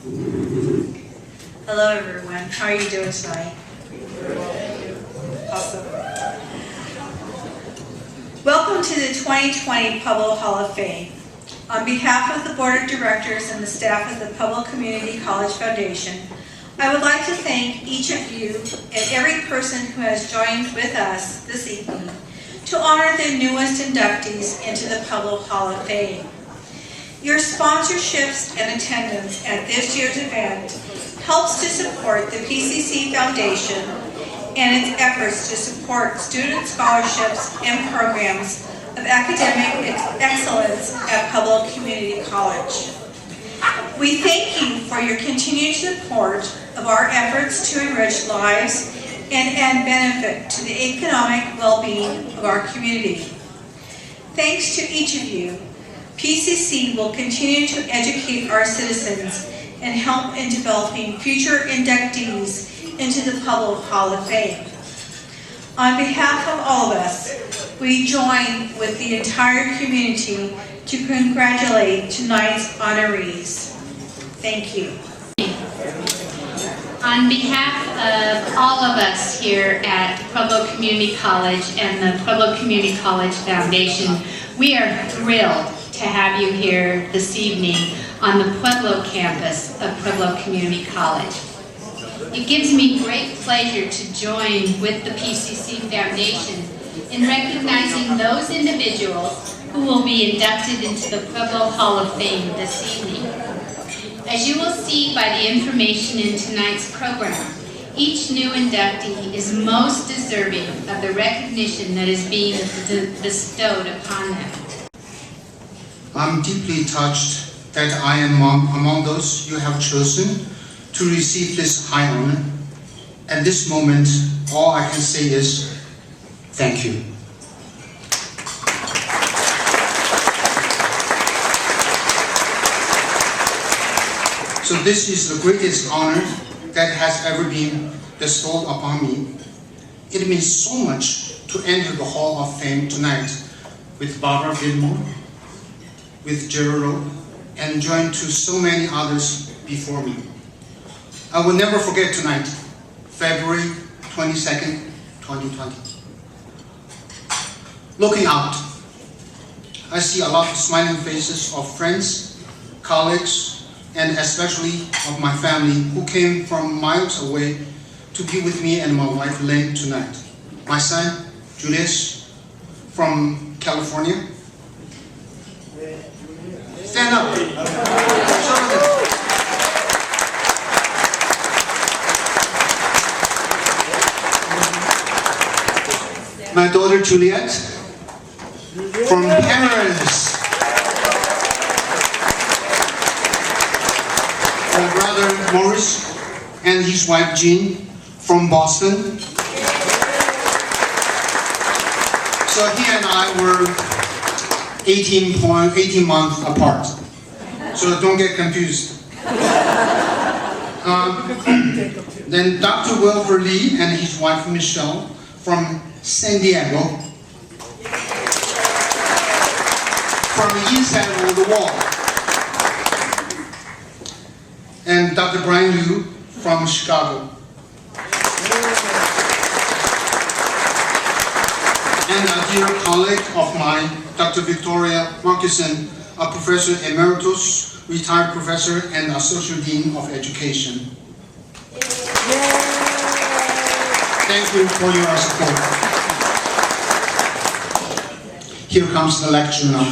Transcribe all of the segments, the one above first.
Hello everyone, how are you doing tonight? Awesome. Welcome to the 2020 Pueblo Hall of Fame. On behalf of the Board of Directors and the staff of the Pueblo Community College Foundation, I would like to thank each of you and every person who has joined with us this evening to honor the newest inductees into the Pueblo Hall of Fame. Your sponsorships and attendance at this year's event helps to support the PCC Foundation and its efforts to support student scholarships and programs of academic excellence at Pueblo Community College. We thank you for your continued support of our efforts to enrich lives and add benefit to the economic well-being of our community. Thanks to each of you, PCC will continue to educate our citizens and help in developing future inductees into the Pueblo Hall of Fame. On behalf of all of us, we join with the entire community to congratulate tonight's honorees. Thank you. On behalf of all of us here at Pueblo Community College and the Pueblo Community College Foundation, we are thrilled to have you here this evening on the Pueblo campus of Pueblo Community College. It gives me great pleasure to join with the PCC Foundation in recognizing those individuals who will be inducted into the Pueblo Hall of Fame this evening. As you will see by the information in tonight's program, each new inductee is most deserving of the recognition that is being bestowed upon them. I'm deeply touched that I am among those you have chosen to receive this high honor. At this moment, all I can say is thank you. So this is the greatest honor that has ever been bestowed upon me. It means so much to enter the Hall of Fame tonight with Barbara Gilmore, with Gerald, and join to so many others before me. I will never forget tonight, February 22nd, 2020. Looking out, I see a lot of smiling faces of friends, colleagues, and especially of my family who came from miles away to be with me and my wife Lynn tonight. My son, Julius, from California. Stand up. My daughter Juliet from Paris. My brother Maurice and his wife Jean from Boston. So he and I were 18 months apart. So don't get confused. Then Dr. Wilbur Lee and his wife Michelle from San Diego. From the inside of the wall. And Dr. Brian Liu from Chicago. And a dear colleague of mine, Dr. Victoria Markison, a professor emeritus, retired professor, and associate dean of education. Thank you for your support. Here comes the lecture now.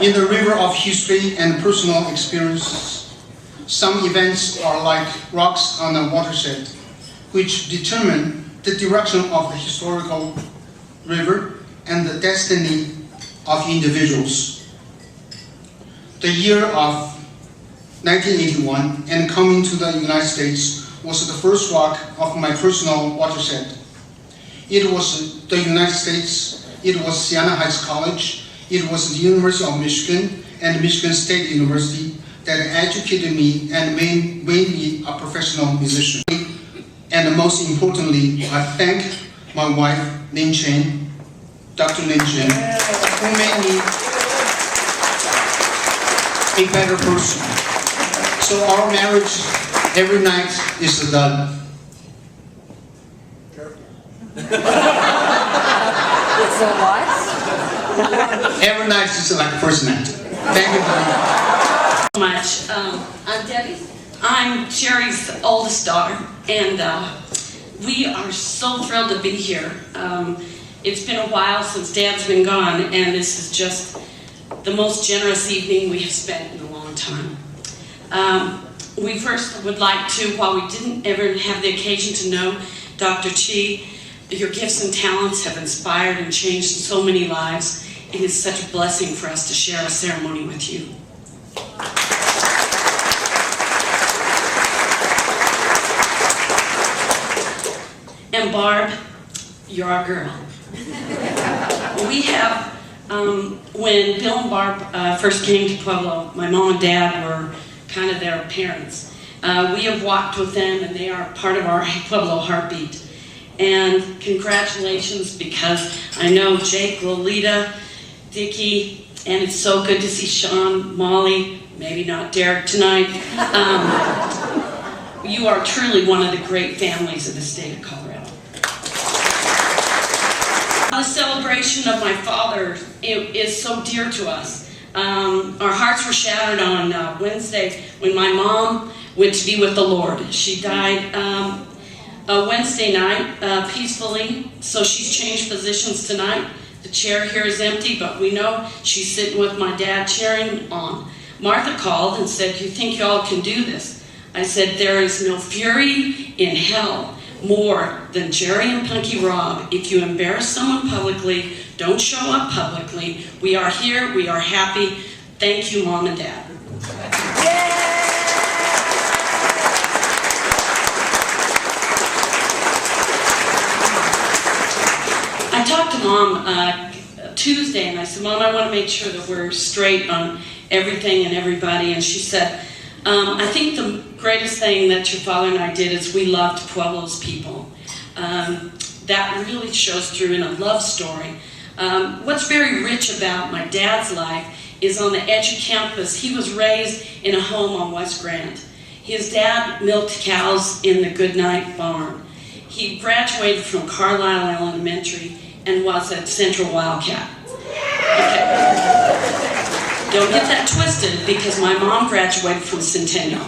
In the river of history and personal experiences, some events are like rocks on a watershed, which determine the direction of the historical river and the destiny of individuals. The year of 1981 and coming to the United States was the first rock of my personal watershed. It was the United States, it was Siena Heights College, it was the University of Michigan and Michigan State University that educated me and made me a professional musician. And most importantly, I thank my wife, Lin Chen, Dr. Lin Chen, who made me a better person. So our marriage every night is a dud. It's a what? Every night is like the first night. Thank you very much. I'm Debbie. I'm Jerry's oldest daughter, and we are so thrilled to be here. It's been a while since Dad's been gone, and this is just the most generous evening we have spent in a long time. We first would like to, while we didn't ever have the occasion to know Dr. Chi, your gifts and talents have inspired and changed so many lives. It is such a blessing for us to share a ceremony with you. And Barb, you're our girl. We have, when Bill and Barb first came to Pueblo, my mom and dad were kind of their parents. We have walked with them, and they are part of our Pueblo heartbeat. And congratulations, because I know Jake, Lolita, Dickie, and it's so good to see Sean, Molly, maybe not Derek tonight. You are truly one of the great families of the state of Colorado. The celebration of my father is so dear to us. Our hearts were shattered on Wednesday when my mom went to be with the Lord. She died Wednesday night peacefully, so she's changed positions tonight. The chair here is empty, but we know she's sitting with my dad cheering on. Martha called and said, "You think y'all can do this?" I said, "There is no fury in hell more than Jerry and Punky Rob. If you embarrass someone publicly, don't show up publicly. We are here, we are happy. Thank you, Mom and Dad." I talked to Mom Tuesday, and I said, "Mom, I want to make sure that we're straight on everything and everybody." And she said, "I think the greatest thing that your father and I did is we loved Pueblo's people." That really shows through in a love story. What's very rich about my dad's life is on the edge of campus. He was raised in a home on West Grand. His dad milked cows in the Goodnight barn. He graduated from Carlisle Elementary and was at Central Wildcat. Okay. Don't get that twisted, because my mom graduated from Centennial.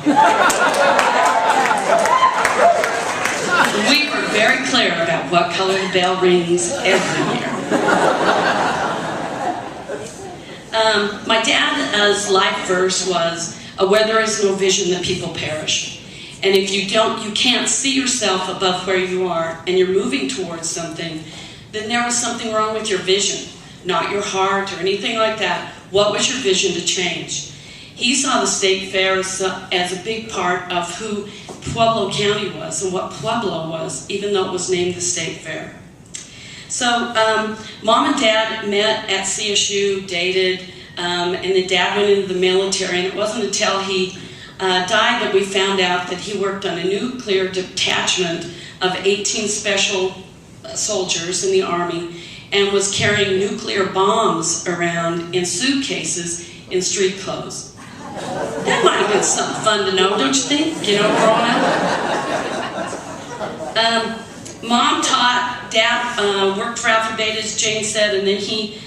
We were very clear about what color the bell rings every year. My dad's life verse was, "Where there is no vision, the people perish." And if you can't see yourself above where you are, and you're moving towards something, then there was something wrong with your vision, not your heart or anything like that. What was your vision to change? He saw the state fair as a big part of who Pueblo County was and what Pueblo was, even though it was named the state fair. So Mom and Dad met at CSU, dated, and then Dad went into the military, and it wasn't until he died that we found out that he worked on a nuclear detachment of 18 special soldiers in the Army, and was carrying nuclear bombs around in suitcases in street clothes. That might have been something fun to know, don't you think? Growing up. Mom taught, Dad worked for Alpha Beta, as Jane said, and then he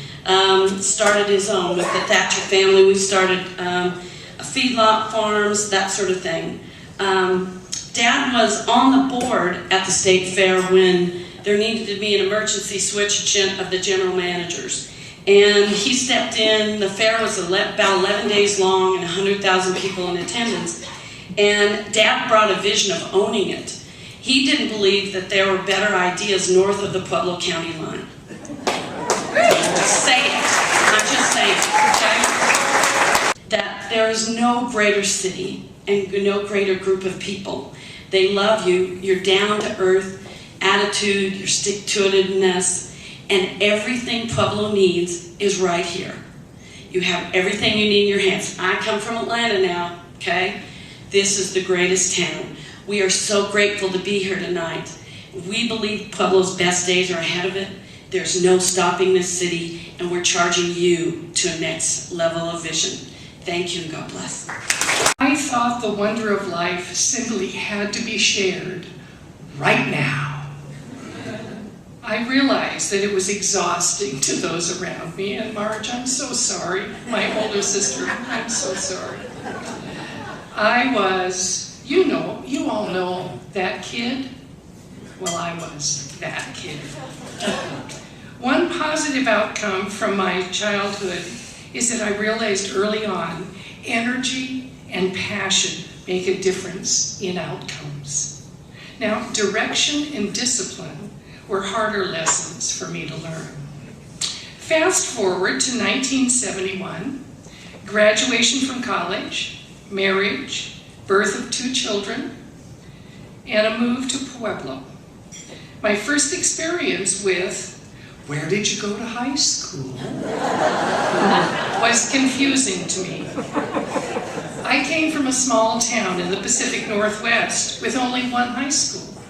started his own with the Thatcher family. We started feedlot farms, that sort of thing. Dad was on the board at the state fair when there needed to be an emergency switch of the general managers. And he stepped in. The fair was about 11 days long and 100,000 people in attendance. And Dad brought a vision of owning it. He didn't believe that there were better ideas north of the Pueblo County line. Say it. I'm just saying, okay? That there is no greater city and no greater group of people. They love you, your down-to-earth attitude, your stick-to-itiveness, and everything Pueblo needs is right here. You have everything you need in your hands. I come from Atlanta now, okay? This is the greatest town. We are so grateful to be here tonight. We believe Pueblo's best days are ahead of it. There's no stopping this city, and we're charging you to a next level of vision. Thank you and God bless. I thought the wonder of life simply had to be shared right now. I realized that it was exhausting to those around me, and Marge, I'm so sorry. My older sister, I'm so sorry. I was, you all know that kid. Well, I was that kid. One positive outcome from my childhood is that I realized early on, energy and passion make a difference in outcomes. Now, direction and discipline were harder lessons for me to learn. Fast forward to 1971, graduation from college, marriage, birth of 2 children, and a move to Pueblo. My first experience with, where did you go to high school? Was confusing to me. I came from a small town in the Pacific Northwest with only one high school.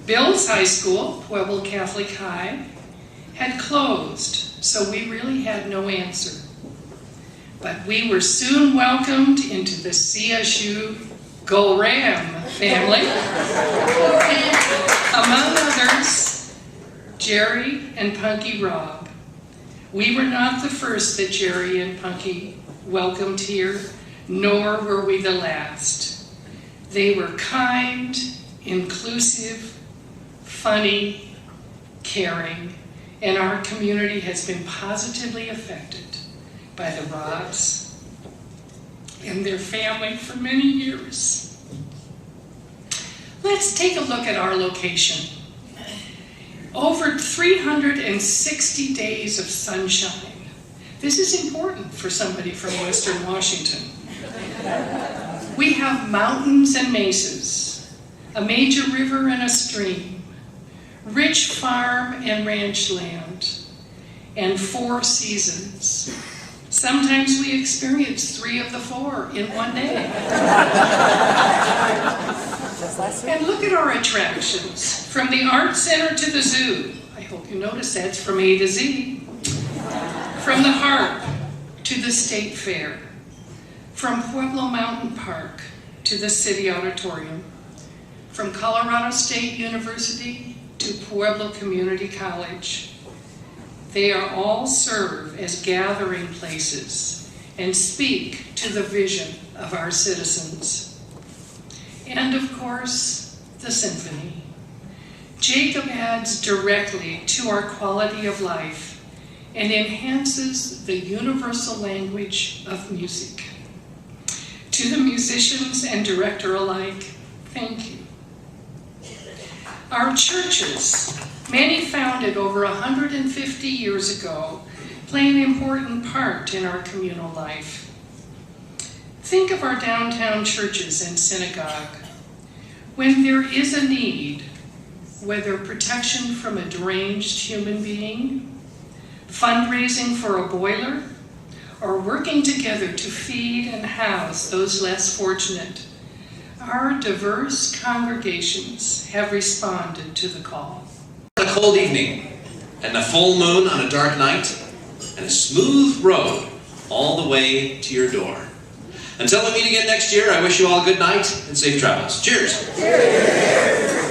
Bill's high school, Pueblo Catholic High, had closed, so we really had no answer. But we were soon welcomed into the CSU Go Ram family. Among others, Jerry and Punky Rob. We were not the first that Jerry and Punky welcomed here, nor were we the last. They were kind, inclusive, funny, caring, and our community has been positively affected by the Robs and their family for many years. Let's take a look at our location. Over 360 days of sunshine. This is important for somebody from Western Washington. We have mountains and mesas, a major river and a stream, rich farm and ranch land, and 4 seasons. Sometimes we experience 3 of the 4 in one day. And look at our attractions, from the art center to the zoo. I hope you notice that's from A to Z. From the harp to the state fair. From Pueblo Mountain Park to the city auditorium. From Colorado State University to Pueblo Community College. They are all serve as gathering places and speak to the vision of our citizens. And of course, the symphony. Jacob adds directly to our quality of life and enhances the universal language of music. To the musicians and director alike, thank you. Our churches, many founded over 150 years ago, play an important part in our communal life. Think of our downtown churches and synagogue. When there is a need, whether protection from a deranged human being, fundraising for a boiler, or working together to feed and house those less fortunate, our diverse congregations have responded to the call. A cold evening, and a full moon on a dark night, and a smooth road all the way to your door. Until we meet again next year, I wish you all a good night and safe travels. Cheers! Cheers.